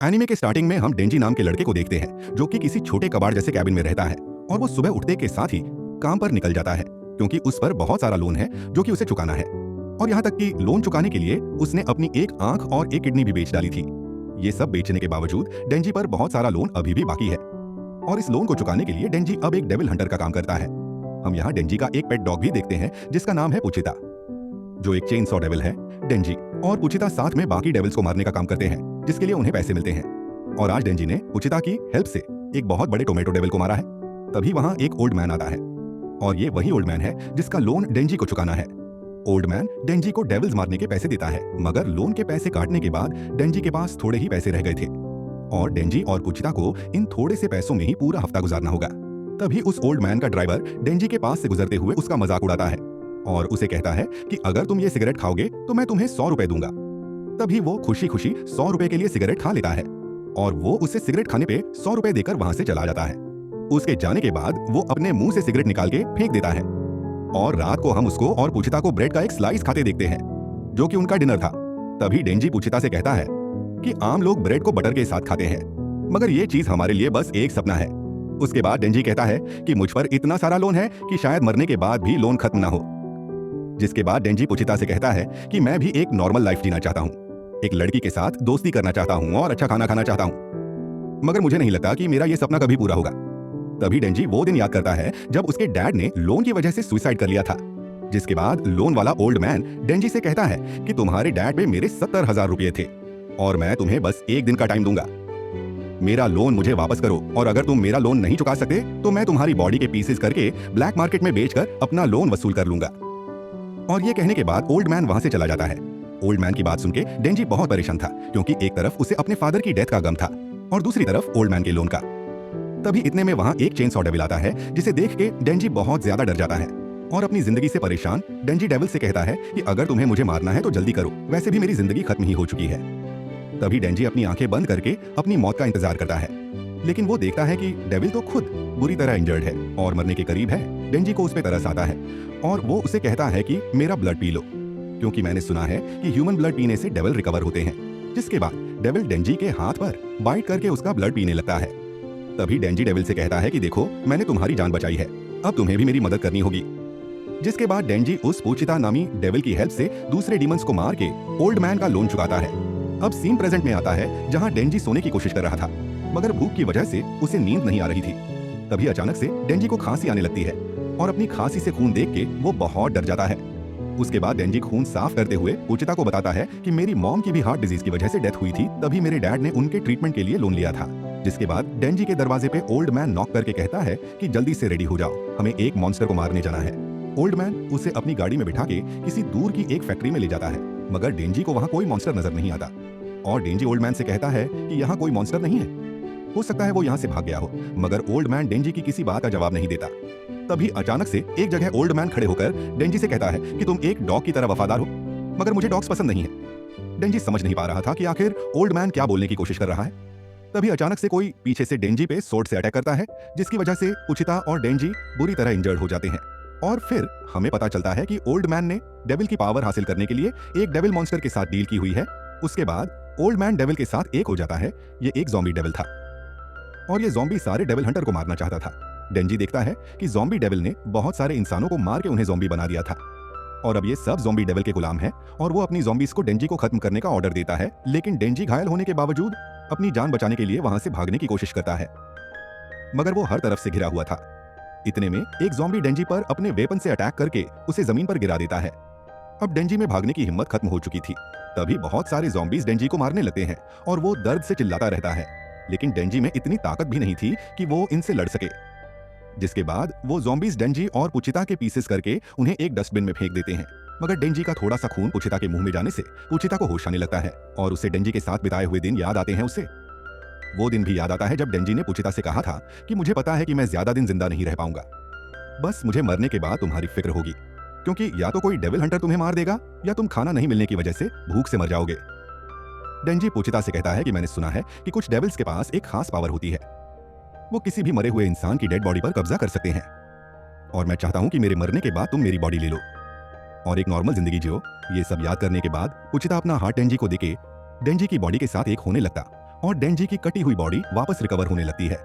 Anime के starting में हम डेंजी नाम के लड़के को देखते हैं जो कि किसी छोटे कबाड़ जैसे कैबिन में रहता है और वो सुबह उठते के साथ ही काम पर निकल जाता है क्योंकि उस पर बहुत सारा लोन है जो कि उसे चुकाना है। और यहाँ तक कि लोन चुकाने के लिए उसने अपनी एक आंख और एक किडनी भी बेच डाली थी। ये सब बेचने के बावजूद डेंजी पर बहुत सारा लोन अभी भी बाकी है और इस लोन को चुकाने के लिए डेंजी अब एक डेविल हंटर का काम करता है। हम यहाँ डेंजी का एक पेट डॉग भी देखते हैं जिसका नाम है पुचिता, जो एक चेन सॉ डेविल है। डेंजी और पुचिता साथ में बाकी डेविल्स को मारने का काम करते हैं जिसके लिए उन्हें पैसे मिलते हैं। और आज डेंजी ने पुचिता की हेल्प से एक बहुत बड़े टोमेटो डेविल को मारा है। तभी वहां एक ओल्ड मैन आता है और ये वही ओल्ड मैन है जिसका लोन डेंजी को चुकाना है। ओल्ड मैन डेंजी को डेविल्स मारने के पैसे देता है, मगर लोन के पैसे काटने के बाद डेंजी के पास थोड़े ही पैसे रह गए थे और डेंजी और पुचिता को इन थोड़े से पैसों में ही पूरा हफ्ता गुजारना होगा। तभी उस ओल्ड मैन का ड्राइवर डेंजी के पास से गुजरते हुए उसका मजाक उड़ाता है और उसे कहता है कि अगर तुम ये सिगरेट खाओगे तो मैं तुम्हें 100 रुपए दूंगा। तभी वो खुशी खुशी 100 रुपए के लिए सिगरेट खा लेता है और वो उसे सिगरेट खाने पे 100 रुपए देकर वहां से चला जाता है। उसके जाने के बाद वो अपने मुंह से सिगरेट निकाल के फेंक देता है और रात को हम उसको और पुचिता को ब्रेड का एक स्लाइस खाते देखते हैं जो कि उनका डिनर था। तभी डेंजी पुचिता से कहता है कि आम लोग ब्रेड को बटर के साथ खाते हैं, मगर ये चीज हमारे लिए बस एक सपना है। उसके बाद डेंजी कहता है कि मुझ पर इतना सारा लोन है कि शायद मरने के बाद भी लोन खत्म ना हो। जिसके बाद डेंजी पुचिता से कहता है कि मैं भी एक नॉर्मल लाइफ जीना चाहता हूँ, एक लड़की के साथ दोस्ती करना चाहता हूँ और अच्छा खाना खाना चाहता हूँ, मगर मुझे नहीं लगता कि मेरा ये सपना कभी पूरा होगा। तभी डेंजी वो दिन याद करता है जब उसके डैड ने लोन की वजह से सुसाइड कर लिया था। जिसके बाद लोन वाला ओल्ड मैन डेंजी से कहता है कि तुम्हारे डैड पे मेरे 70,000 रुपये थे और मैं तुम्हें बस एक दिन का टाइम दूंगा। मेरा लोन मुझे वापस करो और अगर तुम मेरा लोन नहीं चुका सकते तो मैं तुम्हारी बॉडी के पीसेस करके ब्लैक मार्केट में बेचकर अपना लोन वसूल कर लूंगा। और ये कहने के बाद ओल्ड मैन वहां से चला जाता है। ओल्ड मैन की बात सुनके डेंजी बहुत परेशान था क्योंकि एक तरफ उसे अपने फादर की डेथ का गम था और दूसरी तरफ ओल्ड मैन के लोन का। तभी इतने में वहां एक चेन सॉ डेविल आता है जिसे देख के डेंजी बहुत ज्यादा डर जाता है और अपनी जिंदगी से परेशान डेंजी डेविल से कहता है कि अगर तुम्हें मुझे मारना है तो जल्दी करो, वैसे भी मेरी जिंदगी खत्म ही हो चुकी है। तभी डेंजी अपनी आंखें बंद करके अपनी मौत का इंतजार करता है, लेकिन वो देखता है कि डेविल तो खुद बुरी तरह इंजर्ड है और मरने के करीब है। डेंजी को उस पर तरस आता है और वो उसे कहता है कि मेरा ब्लड पी लो, क्योंकि मैंने सुना है कि ह्यूमन ब्लड पीने से डेविल रिकवर होते हैं। जिसके बाद डेविल डेंजी के हाथ पर बाइट करके उसका ब्लड पीने लगता है। तभी डेंजी डेविल से कहता है कि देखो, मैंने तुम्हारी जान बचाई है, अब तुम्हें भी मेरी मदद करनी होगी। जिसके बाद डेंजी उस पुचिता नामी डेविल की हेल्प से दूसरे डीमंस को मार के ओल्ड मैन का लोन चुकाता है। अब सीन प्रेजेंट में आता है जहाँ डेंजी सोने की कोशिश कर रहा था, मगर भूख की वजह से उसे नींद नहीं आ रही थी। तभी अचानक से डेंजी को खांसी आने लगती है और अपनी खांसी से खून देख के वो बहुत डर जाता है। उसके बाद डेंजी खून साफ करते हुए पुचिता को बताता है कि मेरी मॉम की भी हार्ट डिजीज की वजह से डेथ हुई थी, तभी मेरे डैड ने उनके ट्रीटमेंट के लिए लोन लिया था। जिसके बाद डेंजी के दरवाजे पे ओल्ड मैन नॉक करके कहता है कि जल्दी से रेडी हो जाओ, हमें एक मॉन्स्टर को मारने जाना है। ओल्ड मैन उसे अपनी गाड़ी में बिठा के किसी दूर की एक फैक्ट्री में ले जाता है, मगर डेंजी को वहाँ कोई मॉन्स्टर नजर नहीं आता और डेंजी ओल्ड मैन से कहता है कि यहाँ कोई मॉन्स्टर नहीं है, हो सकता है वो यहाँ से भाग गया हो। मगर ओल्ड मैन डेंजी की किसी बात का जवाब नहीं देता। तभी अचानक से एक जगह ओल्ड मैन खड़े होकर डेंजी से कहता है कि तुम एक डॉग की तरह वफादार हो, मगर मुझे डॉग्स पसंद नहीं है। डेंजी समझ नहीं पा रहा था कि आखिर ओल्ड मैन क्या बोलने की कोशिश कर रहा है। तभी अचानक से कोई पीछे से डेंजी पे सोर्ड से अटैक करता है, जिसकी वजह से पुचिता और डेंजी बुरी तरह इंजर्ड हो जाते हैं। और फिर हमें पता चलता है कि ओल्ड मैन ने डेविल की पावर हासिल करने के लिए एक डेविल मॉन्स्टर के साथ डील की हुई है। उसके बाद ओल्ड मैन डेविल के साथ एक हो जाता है। ये एक ज़ॉम्बी डेविल था और ये ज़ॉम्बी सारे डेविल हंटर को मारना चाहता था। डेंजी देखता है कि ज़ॉम्बी डेविल ने बहुत सारे इंसानों को मार के उन्हें ज़ॉम्बी बना दिया था और अब ये सब ज़ॉम्बी डेविल के गुलाम हैं और वो अपनी ज़ॉम्बीज़ को डेंजी को खत्म करने का ऑर्डर देता है। लेकिन डेंजी घायल होने के बावजूद अपनी जान बचाने के लिए वहां से भागने की कोशिश करता है, मगर वो हर तरफ से घिरा हुआ था। इतने में एक ज़ॉम्बी डेंजी पर अपने वेपन से अटैक करके उसे जमीन पर गिरा देता है। अब डेंजी में भागने की हिम्मत खत्म हो चुकी थी। तभी बहुत सारे ज़ॉम्बीज़ डेंजी को मारने लगते हैं और वो दर्द से चिल्लाता रहता है, लेकिन डेंजी में इतनी ताकत भी नहीं थी कि वो इनसे लड़ सके। जिसके बाद वो ज़ॉम्बीज़ डेंजी और पुचिता के पीसेस करके उन्हें एक डस्टबिन में फेंक देते हैं, मगर डेंजी का थोड़ा सा खून पुचिता के मुंह में जाने से पुचिता को होश आने लगता है और उसे डेंजी के साथ बिताए हुए दिन याद आते हैं। उसे वो दिन भी याद आता है जब डेंजी ने पुचिता से कहा था कि मुझे पता है कि मैं ज्यादा दिन जिंदा नहीं रह पाऊंगा, बस मुझे मरने के बाद तुम्हारी फिक्र होगी, क्योंकि या तो कोई डेविल हंटर तुम्हें मार देगा या तुम खाना नहीं मिलने की वजह से भूख से मर जाओगे। डेंजी पुचिता से कहता है कि मैंने सुना है कि कुछ डेविल्स के पास एक खास पावर होती है, वो किसी भी मरे हुए इंसान की डेड बॉडी पर कब्जा कर सकते हैं और मैं चाहता हूं कि मेरे मरने के बाद तुम मेरी बॉडी ले लो और एक नॉर्मल जिंदगी जियो। ये सब याद करने के बाद पुचिता अपना हार्ट डेंजी को देके डेंजी की बॉडी के साथ एक होने लगता और डेंजी की कटी हुई बॉडी वापस रिकवर होने लगती है।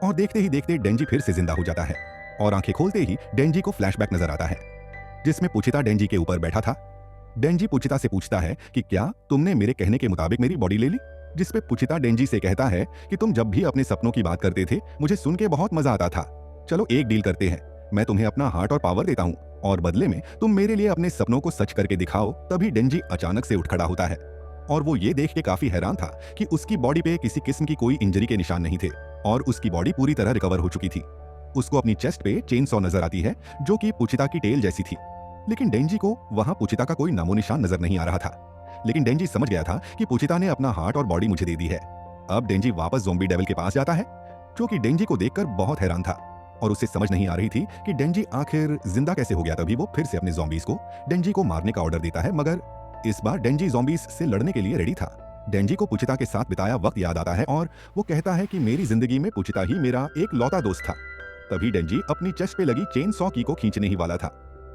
और देखते ही देखते डेंजी फिर से जिंदा हो जाता है और आंखें खोलते ही डेंजी को फ्लैशबैक नजर आता है, जिसमें पुचिता डेंजी के ऊपर बैठा था। डेंजी पुचिता से पूछता है कि क्या तुमने मेरे कहने के मुताबिक मेरी बॉडी ले ली, जिसपे पुचिता डेंजी से कहता है कि तुम जब भी अपने सपनों की बात करते थे मुझे सुन के बहुत मजा आता था। चलो एक डील करते हैं, मैं तुम्हें अपना हार्ट और पावर देता हूँ और बदले में तुम मेरे लिए अपने सपनों को सच करके दिखाओ। तभी डेंजी अचानक से उठ खड़ा होता है और वो ये देख के काफी हैरान था कि उसकी बॉडी पे किसी किस्म की कोई इंजरी के निशान नहीं थे और उसकी बॉडी पूरी तरह रिकवर हो चुकी थी। उसको अपनी चेस्ट पे चेन सॉ नजर आती है जो कि पुचिता की टेल जैसी थी, लेकिन डेंजी को वहां पुचिता का कोई नामो निशान नजर नहीं आ रहा था। लेकिन डेंजी समझ गया था कि पुचिता ने अपना हार्ट और बॉडी मुझे दे दी है। अब डेंजी वापस ज़ॉम्बी डेविल के पास जाता है जो कि डेंजी को देखकर बहुत हैरान था और उसे समझ नहीं आ रही थी कि डेंजी आखिर जिंदा कैसे हो गया। तभी वो फिर से अपने ज़ॉम्बीज को डेंजी को मारने का ऑर्डर देता है, मगर इस बार डेंजी ज़ॉम्बीज से लड़ने के लिए रेडी था। डेंजी को पुचिता के साथ बिताया वक्त याद आता है और वो कहता है कि मेरी जिंदगी में पुचिता ही मेरा एक लौता दोस्त था। तभी डेंजी अपनी चेस्ट पे लगी चेन सॉ की को खींचने ही वाला था,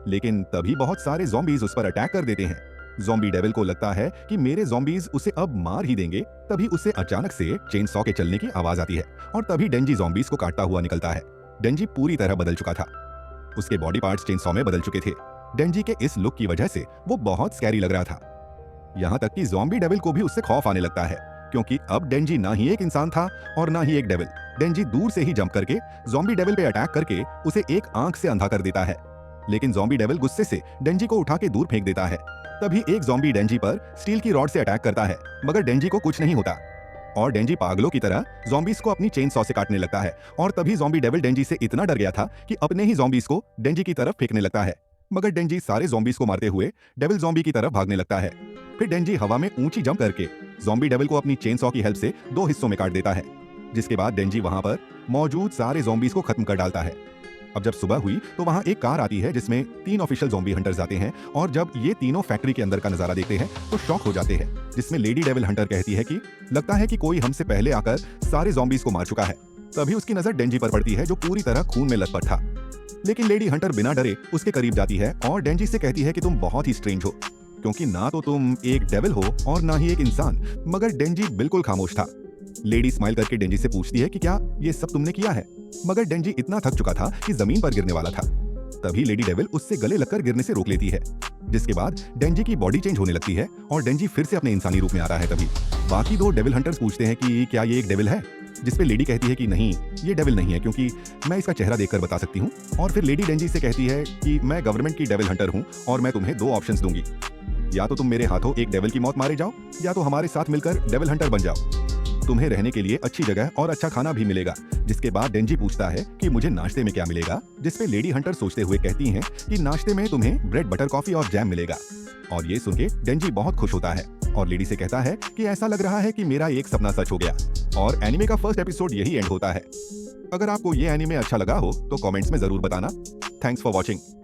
लेकिन तभी बहुत सारे ज़ॉम्बीज उस पर अटैक कर देते हैं। ज़ॉम्बी डेविल को लगता है कि मेरे ज़ॉम्बीज उसे अब मार ही देंगे। तभी उसे अचानक से चेन सॉ के चलने की आवाज आती है और तभी डेंजी ज़ॉम्बीज को काटता हुआ निकलता है। डेंजी पूरी तरह बदल चुका था, उसके बॉडी पार्ट्स चेन सॉ में बदल चुके थे। डेंजी के इस लुक की वजह से वो बहुत स्कैरी लग रहा था, यहाँ तक कि ज़ॉम्बी डेविल को भी उससे खौफ आने लगता है, क्योंकि अब डेंजी ना ही एक इंसान था और ना ही एक डेविल। डेंजी दूर से ही जंप करके ज़ॉम्बी डेविल पे अटैक करके उसे एक आंख से अंधा कर देता है, लेकिन ज़ॉम्बी डेविल गुस्से से डेंजी को उठा के दूर फेंक देता है। तभी एक ज़ॉम्बी डेंजी पर स्टील की रॉड से अटैक करता है, मगर डेंजी को कुछ नहीं होता और डेंजी पागलों की तरह ज़ॉम्बीज को अपनी चेन सॉ से काटने लगता है। और तभी ज़ॉम्बी डेविल डेंजी से इतना डर गया था कि अपने ही ज़ॉम्बीज को डेंजी की तरफ फेंकने लगता है, मगर डेंजी सारे ज़ॉम्बीज को मारते हुए डेविल ज़ॉम्बी की तरफ भागने लगता है। फिर डेंजी हवा में ऊंची जंप करके ज़ॉम्बी डेविल को अपनी चेन सॉ की हेल्प से 2 हिस्सों में काट देता है, जिसके बाद डेंजी वहां पर मौजूद सारे ज़ॉम्बीज को खत्म कर डालता है। अब जब सुबह हुई तो वहां एक कार आती है जिसमें 3 ऑफिशियल ज़ॉम्बी हंटर्स आते हैं और जब ये तीनों फैक्ट्री के अंदर का नजारा देखते हैं तो शॉक हो जाते हैं, जिसमें लेडी डेविल हंटर कहती है कि लगता है कि कोई हमसे पहले आकर सारे ज़ॉम्बीज को मार चुका है। तभी उसकी नजर डेंजी पर पड़ती है जो पूरी तरह खून में लथपथ था, लेकिन लेडी हंटर बिना डरे उसके करीब जाती है और डेंजी से कहती है कि तुम बहुत ही स्ट्रेंज हो, क्योंकि ना तो तुम एक डेविल हो और ना ही एक इंसान। मगर डेंजी बिल्कुल खामोश था। लेडी स्माइल करके डेंजी से पूछती है कि क्या ये सब तुमने किया है, मगर डेंजी इतना थक चुका था कि जमीन पर गिरने वाला था। तभी लेडी डेविल उससे गले लगकर गिरने से रोक लेती है, जिसके बाद डेंजी की बॉडी चेंज होने लगती है और डेंजी फिर से अपने इंसानी रूप में आ रहा है। तभी बाकी 2 डेविल हंटर्स पूछते हैं कि क्या ये एक डेविल है, जिसपे लेडी कहती है कि नहीं, ये डेविल नहीं है, क्योंकि मैं इसका चेहरा देखकर बता सकती हूँ। और फिर लेडी डेंजी से कहती है कि मैं गवर्नमेंट की डेविल हंटर हूँ और मैं तुम्हें 2 ऑप्शंस दूंगी, या तो तुम मेरे हाथों एक डेविल की मौत मारे जाओ या तो हमारे साथ मिलकर डेविल हंटर बन जाओ। तुम्हें रहने के लिए अच्छी जगह और अच्छा खाना भी मिलेगा। जिसके बाद डेंजी पूछता है कि मुझे नाश्ते में क्या मिलेगा, जिसपे लेडी हंटर सोचते हुए कहती हैं कि नाश्ते में तुम्हें ब्रेड बटर कॉफी और जैम मिलेगा। और ये सुन के डेंजी बहुत खुश होता है और लेडी से कहता है कि ऐसा लग रहा है कि मेरा एक सपना सच हो गया। और एनिमे का फर्स्ट एपिसोड यही एंड होता है। अगर आपको ये एनिमे अच्छा लगा हो तो कमेंट्स में जरूर बताना। Thanks for watching.